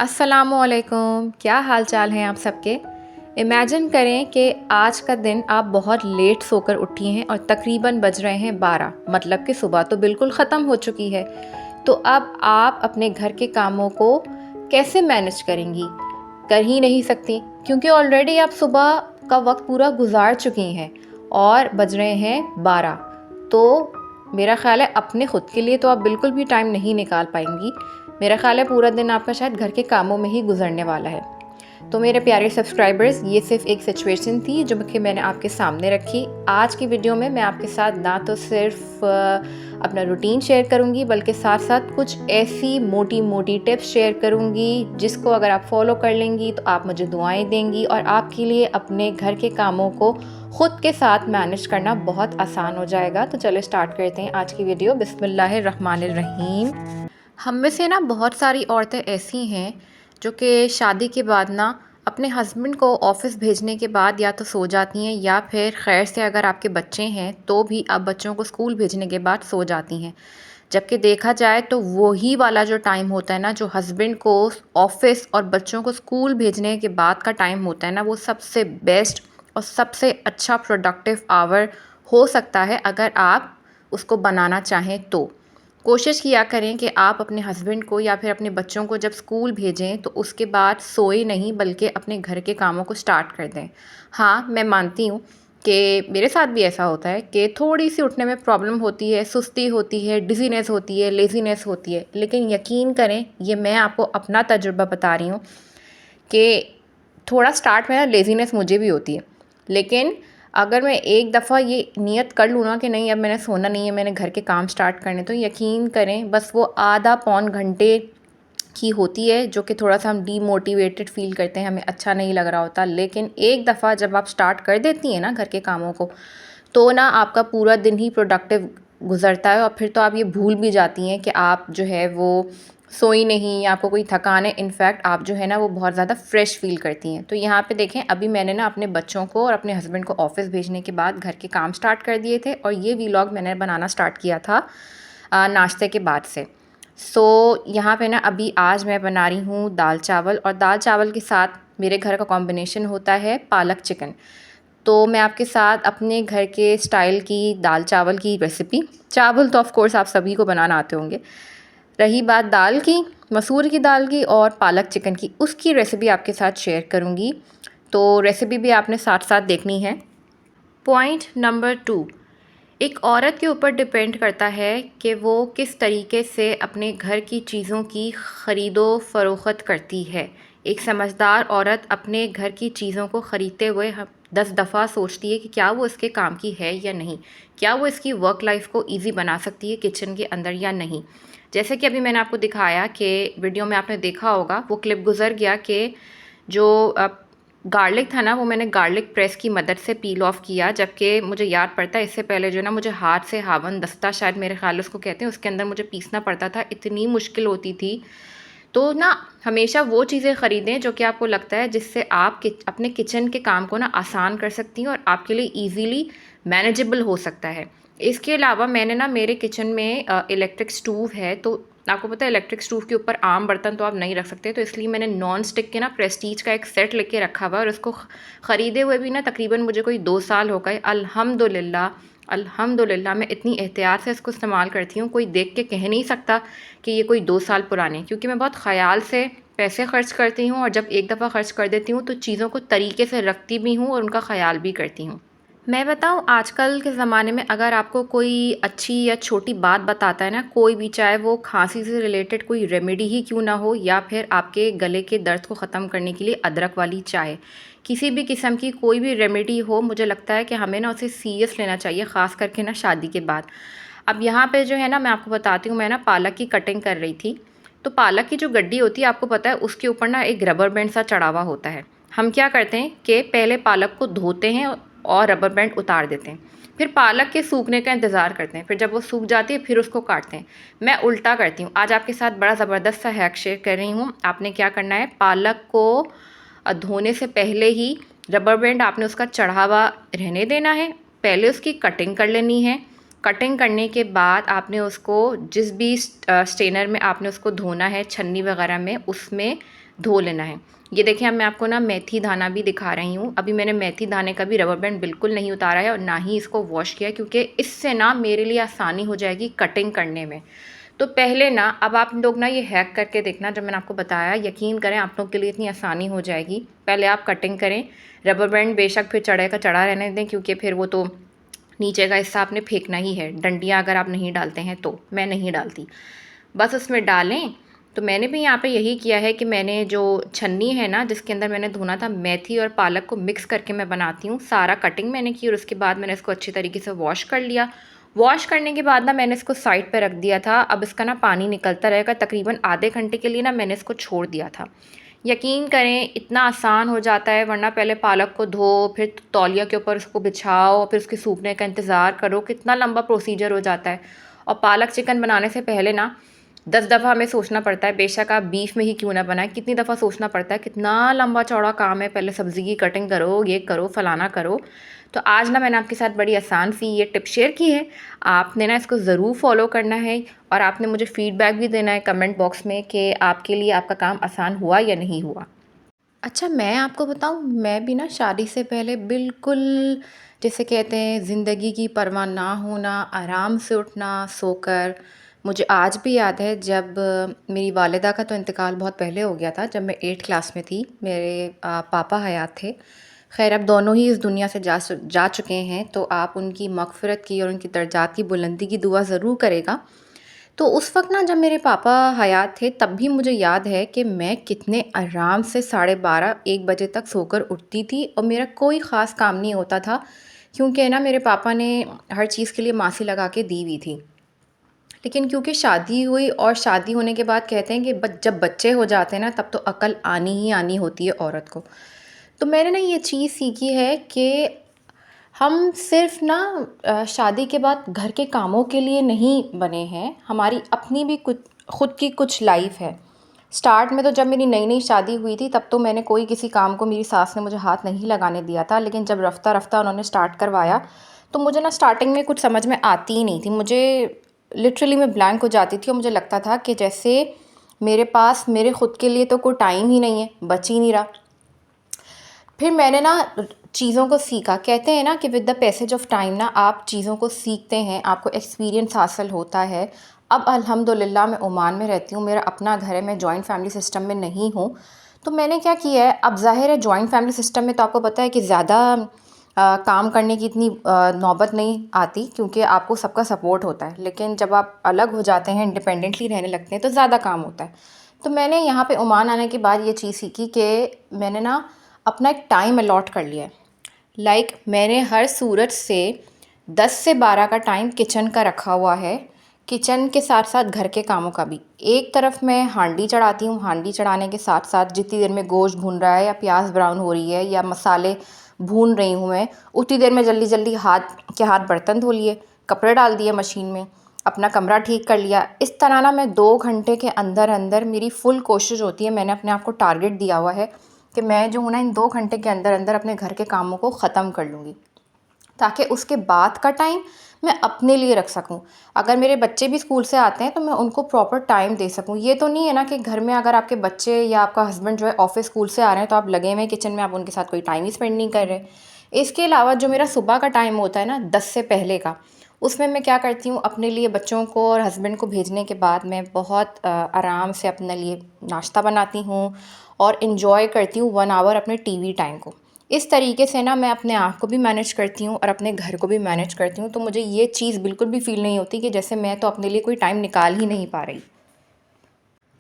अस्सलामुअलैकुम, क्या हाल चाल हैं आप सबके। इमेजिन करें कि आज का दिन आप बहुत लेट सोकर उठी हैं और तकरीबन बज रहे हैं 12, मतलब कि सुबह तो बिल्कुल ख़त्म हो चुकी है। तो अब आप अपने घर के कामों को कैसे मैनेज करेंगी? कर ही नहीं सकती, क्योंकि ऑलरेडी आप सुबह का वक्त पूरा गुजार चुकी हैं और बज रहे हैं 12। तो मेरा ख़्याल है अपने ख़ुद के लिए तो आप बिल्कुल भी टाइम नहीं निकाल पाएंगी। मेरा ख़्याल है पूरा दिन आपका शायद घर के कामों में ही गुजरने वाला है। तो मेरे प्यारे सब्सक्राइबर्स, ये सिर्फ एक सिचुएशन थी जो कि मैंने आपके सामने रखी। आज की वीडियो में मैं आपके साथ ना तो सिर्फ अपना रूटीन शेयर करूंगी, बल्कि साथ साथ कुछ ऐसी मोटी मोटी टिप्स शेयर करूंगी जिसको अगर आप फॉलो कर लेंगी तो आप मुझे दुआएं देंगी और आपके लिए अपने घर के कामों को ख़ुद के साथ मैनेज करना बहुत आसान हो जाएगा। तो चलो स्टार्ट करते हैं आज की वीडियो। बिस्मिल्लाहिर्रहमानिर्रहीम। हम में से ना बहुत सारी औरतें ऐसी हैं जो कि शादी के बाद ना अपने हस्बैंड को ऑफ़िस भेजने के बाद या तो सो जाती हैं, या फिर खैर से अगर आपके बच्चे हैं तो भी आप बच्चों को स्कूल भेजने के बाद सो जाती हैं। जबकि देखा जाए तो वही वाला जो टाइम होता है ना, जो हस्बैंड को ऑफ़िस और बच्चों को स्कूल भेजने के बाद का टाइम होता है ना, वो सबसे बेस्ट और सबसे अच्छा प्रोडक्टिव आवर हो सकता है अगर आप उसको बनाना चाहें तो। कोशिश किया करें कि आप अपने हस्बैंड को या फिर अपने बच्चों को जब स्कूल भेजें तो उसके बाद सोए नहीं, बल्कि अपने घर के कामों को स्टार्ट कर दें। हाँ, मैं मानती हूँ कि मेरे साथ भी ऐसा होता है कि थोड़ी सी उठने में प्रॉब्लम होती है, सुस्ती होती है, डिज़ीनेस होती है, लेज़ीनेस होती है, लेकिन यकीन करें, ये मैं आपको अपना तजुर्बा बता रही हूँ कि थोड़ा स्टार्ट में ना लेज़ीनेस मुझे भी होती है, लेकिन अगर मैं एक दफ़ा ये नियत कर लूँ ना कि नहीं अब मैंने सोना नहीं है, मैंने घर के काम स्टार्ट करने, तो यकीन करें बस वो आधा पौन घंटे की होती है जो कि थोड़ा सा हम डीमोटिवेटेड फ़ील करते हैं, हमें अच्छा नहीं लग रहा होता। लेकिन एक दफ़ा जब आप स्टार्ट कर देती हैं ना घर के कामों को, तो ना आपका पूरा दिन ही प्रोडक्टिव गुज़रता है और फिर तो आप ये भूल भी जाती हैं कि आप जो है वो सोई नहीं या आपको कोई थकान है। इनफैक्ट आप जो है ना वो बहुत ज़्यादा फ्रेश फ़ील करती हैं। तो यहाँ पे देखें, अभी मैंने ना अपने बच्चों को और अपने हस्बैंड को ऑफ़िस भेजने के बाद घर के काम स्टार्ट कर दिए थे और ये व्लॉग मैंने बनाना स्टार्ट किया था नाश्ते के बाद से। यहाँ पे ना अभी आज मैं बना रही हूँ दाल चावल, और दाल चावल के साथ मेरे घर का कॉम्बिनेशन होता है पालक चिकन। तो मैं आपके साथ अपने घर के स्टाइल की दाल चावल की रेसिपी, चावल तो ऑफ़ कोर्स आप सभी को बनाना आते होंगे, रही बात दाल की, मसूर की दाल की और पालक चिकन की, उसकी रेसिपी आपके साथ शेयर करूँगी। तो रेसिपी भी आपने साथ साथ देखनी है। पॉइंट नंबर 2, एक औरत के ऊपर डिपेंड करता है कि वो किस तरीके से अपने घर की चीज़ों की ख़रीदो फ़रोख्त करती है। एक समझदार औरत अपने घर की चीज़ों को ख़रीदते हुए 10 दफ़ा सोचती है कि क्या वो इसके काम की है या नहीं, क्या वो इसकी वर्क लाइफ को ईज़ी बना सकती है किचन के अंदर या नहीं। जैसे कि अभी मैंने आपको दिखाया कि वीडियो में आपने देखा होगा, वो क्लिप गुज़र गया कि जो गार्लिक था ना, वो मैंने गार्लिक प्रेस की मदद से पील ऑफ़ किया, जबकि मुझे याद पड़ता है इससे पहले जो ना मुझे हाथ से हावन दस्ता शायद मेरे ख़्याल उसको कहते हैं, उसके अंदर मुझे पीसना पड़ता था, इतनी मुश्किल होती थी। तो ना हमेशा वो चीज़ें ख़रीदें जो कि आपको लगता है जिससे आप अपने किचन के काम को ना आसान कर सकती हैं और आपके लिए ईज़िली मैनेजेबल हो सकता है। इसके अलावा मैंने ना मेरे किचन में इलेक्ट्रिक स्टोव है, तो आपको पता है इलेक्ट्रिक स्टोव के ऊपर आम बर्तन तो आप नहीं रख सकते, तो इसलिए मैंने नॉन स्टिक के ना प्रेस्टीज का एक सेट लेके रखा हुआ है, और उसको ख़रीदे हुए भी ना तकरीबन मुझे कोई 2 साल हो गए। अल्हम्दुलिल्लाह अल्हम्दुलिल्लाह मैं इतनी एहतियात से इसको इस्तेमाल करती हूँ, कोई देख के कह नहीं सकता कि ये कोई 2 साल पुराने, क्योंकि मैं बहुत ख़याल से पैसे ख़र्च करती हूँ और जब एक दफ़ा ख़र्च कर देती हूँ तो चीज़ों को तरीके से रखती भी हूँ और उनका ख़याल भी करती हूँ। मैं बताऊँ, आजकल के ज़माने में अगर आपको कोई अच्छी या छोटी बात बताता है ना, कोई भी, चाहे वो खांसी से रिलेटेड कोई रेमेडी ही क्यों ना हो, या फिर आपके गले के दर्द को ख़त्म करने के लिए अदरक वाली चाय, किसी भी किस्म की कोई भी रेमेडी हो, मुझे लगता है कि हमें ना उसे सीरियस लेना चाहिए, ख़ास करके ना शादी के बाद। अब यहाँ पे जो है ना मैं आपको बताती हूँ, मैं ना पालक की कटिंग कर रही थी, तो पालक की जो गड्डी होती है आपको पता है उसके ऊपर ना एक रबर बैंड सा चढ़ा हुआ होता है। हम क्या करते हैं कि पहले पालक को धोते हैं और रबर बैंड उतार देते हैं, फिर पालक के सूखने का इंतज़ार करते हैं, फिर जब वो सूख जाती है फिर उसको काटते हैं। मैं उल्टा करती हूँ। आज आपके साथ बड़ा ज़बरदस्त सा हैक शेयर कर रही हूँ। आपने क्या करना है, पालक को धोने से पहले ही रबर बैंड आपने उसका चढ़ा हुआ रहने देना है, पहले उसकी कटिंग कर लेनी है, कटिंग करने के बाद आपने उसको जिस भी स्ट्रेनर में आपने उसको धोना है, छन्नी वगैरह में, उसमें धो लेना है। ये देखिए, अब मैं आपको ना मेथी दाना भी दिखा रही हूँ। अभी मैंने मेथी दाने का भी रबर बैंड बिल्कुल नहीं उतारा है और ना ही इसको वॉश किया, क्योंकि इससे ना मेरे लिए आसानी हो जाएगी कटिंग करने में। तो पहले ना, अब आप लोग ना ये हैक करके देखना, जब मैंने आपको बताया, यकीन करें आप लोग के लिए इतनी आसानी हो जाएगी। पहले आप कटिंग करें, रबर बैंड बेशक फिर चढ़े का चढ़ा रहने दें, क्योंकि फिर वो तो नीचे का हिस्सा आपने फेंकना ही है। डंडियाँ अगर आप नहीं डालते हैं तो, मैं नहीं डालती, बस उसमें डालें। तो मैंने भी यहाँ पे यही किया है कि मैंने जो छन्नी है ना, जिसके अंदर मैंने धोना था, मेथी और पालक को मिक्स करके मैं बनाती हूँ। सारा कटिंग मैंने की और उसके बाद मैंने इसको अच्छी तरीके से वॉश कर लिया। वॉश करने के बाद ना मैंने इसको साइड पे रख दिया था। अब इसका ना पानी निकलता रहेगा। तकरीबन आधे घंटे के लिए ना मैंने इसको छोड़ दिया था। यकीन करें इतना आसान हो जाता है, वरना पहले पालक को धो, फिर तौलिया के ऊपर उसको बिछाओ, फिर उसके सूखने का इंतज़ार करो, कितना लंबा प्रोसीजर हो जाता है। और पालक चिकन बनाने से पहले ना 10 दफ़ा हमें सोचना पड़ता है, बेशक आप बीफ में ही क्यों ना बनाएं, कितनी दफ़ा सोचना पड़ता है, कितना लंबा चौड़ा काम है। पहले सब्ज़ी की कटिंग करो, ये करो, फलाना करो। तो आज ना मैंने आपके साथ बड़ी आसान सी ये टिप शेयर की है। आपने ना इसको ज़रूर फॉलो करना है और आपने मुझे फ़ीडबैक भी देना है कमेंट बॉक्स में कि आपके लिए आपका काम आसान हुआ या नहीं हुआ। अच्छा, मैं आपको बताऊँ, मैं भी ना शादी से पहले बिल्कुल, जिसे कहते हैं ज़िंदगी की परवाह ना होना, आराम से उठना, सोकर। मुझे आज भी याद है जब मेरी वालिदा का तो इंतकाल बहुत पहले हो गया था, जब मैं 8th क्लास में थी। मेरे पापा हयात थे। ख़ैर, अब दोनों ही इस दुनिया से जा चुके हैं, तो आप उनकी मग़फ़िरत की और उनकी दर्जात की बुलंदी की दुआ ज़रूर करेगा। तो उस वक़्त ना, जब मेरे पापा हयात थे, तब भी मुझे याद है कि मैं कितने आराम से 12:30-1 बजे तक सोकर उठती थी और मेरा कोई ख़ास काम नहीं होता था, क्योंकि ना मेरे पापा ने हर चीज़ के लिए मासी लगा के दी हुई थी। लेकिन क्योंकि शादी हुई और शादी होने के बाद कहते हैं कि जब बच्चे हो जाते हैं ना, तब तो अकल आनी ही आनी होती है औरत को। तो मैंने ना ये चीज़ सीखी है कि हम सिर्फ़ ना शादी के बाद घर के कामों के लिए नहीं बने हैं, हमारी अपनी भी कुछ खुद की कुछ लाइफ़ है। स्टार्ट में तो जब मेरी नई-नई शादी हुई थी, तब तो मैंने कोई किसी काम को, मेरी सास ने मुझे हाथ नहीं लगाने दिया था। लेकिन जब रफ़्ता-रफ़्ता उन्होंने स्टार्ट करवाया, तो मुझे ना स्टार्टिंग में कुछ समझ में आती ही नहीं थी। मुझे लिटरली मैं ब्लैंक हो जाती थी और मुझे लगता था कि जैसे मेरे पास मेरे खुद के लिए तो कोई टाइम ही नहीं है, बच ही नहीं रहा। फिर मैंने ना चीज़ों को सीखा। कहते हैं ना कि with the passage of time ना आप चीज़ों को सीखते हैं, आपको एक्सपीरियंस हासिल होता है। अब अल्हम्दुलिल्लाह मैं ओमान में रहती हूँ, मेरा अपना घर है, मैं जॉइंट फैमिली सिस्टम में नहीं हूँ। तो मैंने क्या किया है, अब ज़ाहिर है जॉइंट फैमिली सिस्टम में तो आपको पता है कि ज़्यादा काम करने की इतनी नौबत नहीं आती, क्योंकि आपको सबका सपोर्ट होता है। लेकिन जब आप अलग हो जाते हैं, इंडिपेंडेंटली रहने लगते हैं, तो ज़्यादा काम होता है। तो मैंने यहाँ पे ओमान आने के बाद ये चीज़ सीखी कि मैंने ना अपना एक टाइम अलॉट कर लिया है। मैंने हर सूरत से 10 से 12 का टाइम किचन का रखा हुआ है। किचन के साथ साथ घर के कामों का भी। एक तरफ मैं हांडी चढ़ाती हूँ, हांडी चढ़ाने के साथ साथ जितनी देर में गोश्त भून रहा है या प्याज ब्राउन हो रही है या मसाले भून रही हूँ मैं, उतनी देर में जल्दी जल्दी हाथ बर्तन धो लिए, कपड़े डाल दिए मशीन में, अपना कमरा ठीक कर लिया। इस तरह ना मैं 2 घंटे के अंदर अंदर, मेरी फुल कोशिश होती है, मैंने अपने आप को टारगेट दिया हुआ है कि मैं जो हूँ ना, इन 2 घंटे के अंदर अंदर अपने घर के कामों को ख़त्म कर लूँगी, ताकि उसके बाद का टाइम मैं अपने लिए रख सकूं। अगर मेरे बच्चे भी स्कूल से आते हैं तो मैं उनको प्रॉपर टाइम दे सकूं। ये तो नहीं है ना कि घर में अगर आपके बच्चे या आपका हस्बैंड जो है ऑफिस स्कूल से आ रहे हैं तो आप लगे हुए हैं किचन में, आप उनके साथ कोई टाइम ही स्पेंड नहीं कर रहे। इसके अलावा जो मेरा सुबह का टाइम होता है ना 10 से पहले का, उसमें मैं क्या करती हूँ, अपने लिए, बच्चों को और हस्बैंड को भेजने के बाद मैं बहुत आराम से अपने लिए नाश्ता बनाती हूँ और इन्जॉय करती हूँ 1 आवर अपने टीवी टाइम को। इस तरीके से ना मैं अपने आप को भी मैनेज करती हूँ और अपने घर को भी मैनेज करती हूँ। तो मुझे ये चीज़ बिल्कुल भी फ़ील नहीं होती कि जैसे मैं तो अपने लिए कोई टाइम निकाल ही नहीं पा रही।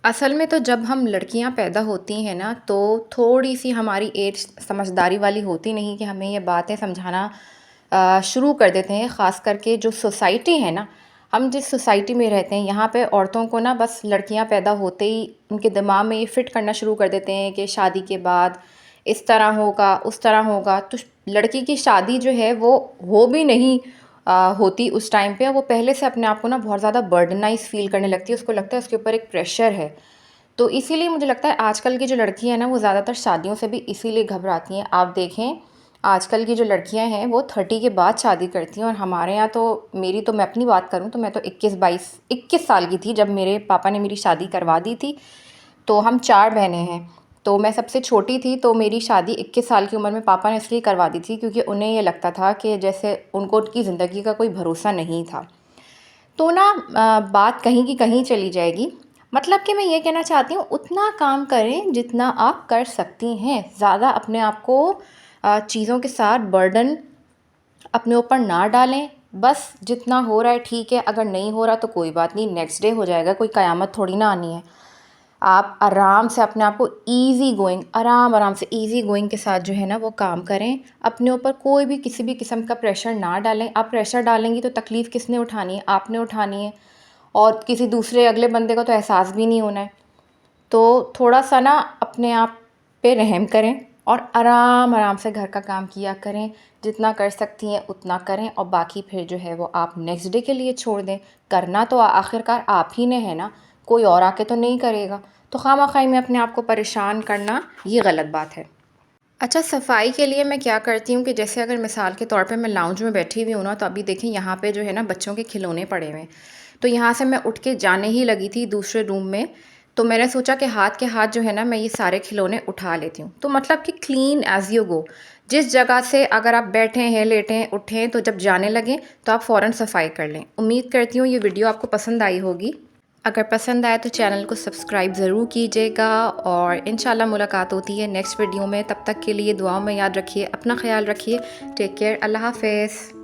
असल में तो जब हम लड़कियां पैदा होती हैं ना, तो थोड़ी सी हमारी एज समझदारी वाली होती नहीं कि हमें ये बातें समझाना शुरू कर देते हैं। ख़ास करके जो सोसाइटी है ना, हम जिस सोसाइटी में रहते हैं, यहाँ पे औरतों को ना बस लड़कियां पैदा होते ही उनके दिमाग में ये फ़िट करना शुरू कर देते हैं कि शादी के बाद इस तरह होगा, उस तरह होगा। तो लड़की की शादी जो है वो हो भी नहीं होती उस टाइम पे, वो पहले से अपने आप को ना बहुत ज़्यादा बर्डनाइज़ फ़ील करने लगती है। उसको लगता है उसके ऊपर एक प्रेशर है। तो इसीलिए मुझे लगता है आजकल की जो लड़कियाँ हैं ना, वो ज़्यादातर शादियों से भी इसीलिए घबराती हैं। आप देखें, आजकल की जो लड़कियां हैं वो 30 के बाद शादी करती हैं, और हमारे यहाँ तो मैं अपनी बात करूँ तो मैं तो 21 साल की थी जब मेरे पापा ने मेरी शादी करवा दी थी। तो हम 4 बहनें हैं, तो मैं सबसे छोटी थी, तो मेरी शादी 21 साल की उम्र में पापा ने इसलिए करवा दी थी क्योंकि उन्हें ये लगता था कि जैसे उनको उनकी ज़िंदगी का कोई भरोसा नहीं था। तो ना बात कहीं की कहीं चली जाएगी। मतलब कि मैं ये कहना चाहती हूँ, उतना काम करें जितना आप कर सकती हैं। ज़्यादा अपने आप को चीज़ों के साथ बर्डन अपने ऊपर ना डालें। बस जितना हो रहा है ठीक है, अगर नहीं हो रहा तो कोई बात नहीं, नेक्स्ट डे हो जाएगा, कोई क़यामत थोड़ी ना आनी है। आप आराम से अपने आप को ईज़ी गोइंग, आराम से ईज़ी गोइंग के साथ जो है ना वो काम करें। अपने ऊपर कोई भी किसी भी किस्म का प्रेशर ना डालें। आप प्रेशर डालेंगी तो तकलीफ़ किसने उठानी है? आपने उठानी है, और किसी दूसरे अगले बंदे को तो एहसास भी नहीं होना है। तो थोड़ा सा ना अपने आप पे रहम करें और आराम से घर का काम किया करें। जितना कर सकती हैं उतना करें, और बाकी फिर जो है वो आप नेक्स्ट डे के लिए छोड़ दें। करना तो आखिरकार आप ही ने है ना, कोई और आके तो नहीं करेगा। तो खामख़ाई में अपने आप को परेशान करना ये गलत बात है। अच्छा, सफाई के लिए मैं क्या करती हूँ कि जैसे अगर मिसाल के तौर पे मैं लाउंज में बैठी हुई हूँ ना, तो अभी देखें यहाँ पे जो है ना बच्चों के खिलौने पड़े हुए हैं। तो यहाँ से मैं उठ के जाने ही लगी थी दूसरे रूम में, तो मैंने सोचा कि हाथ के हाथ जो है ना मैं ये सारे खिलौने उठा लेती हूँ। तो मतलब कि क्लीन एज़ यू गो। जिस जगह से अगर आप बैठे हैं, लेटे हैं, उठे हैं, तो जब जाने लगें तो आप फ़ौरन सफाई कर लें। उम्मीद करती हूँ ये वीडियो आपको पसंद आई होगी। अगर पसंद आए तो चैनल को सब्सक्राइब ज़रूर कीजिएगा, और इंशाल्लाह मुलाकात होती है नेक्स्ट वीडियो में। तब तक के लिए दुआओं में याद रखिए, अपना ख्याल रखिए। टेक केयर, अल्लाह हाफ़िज़।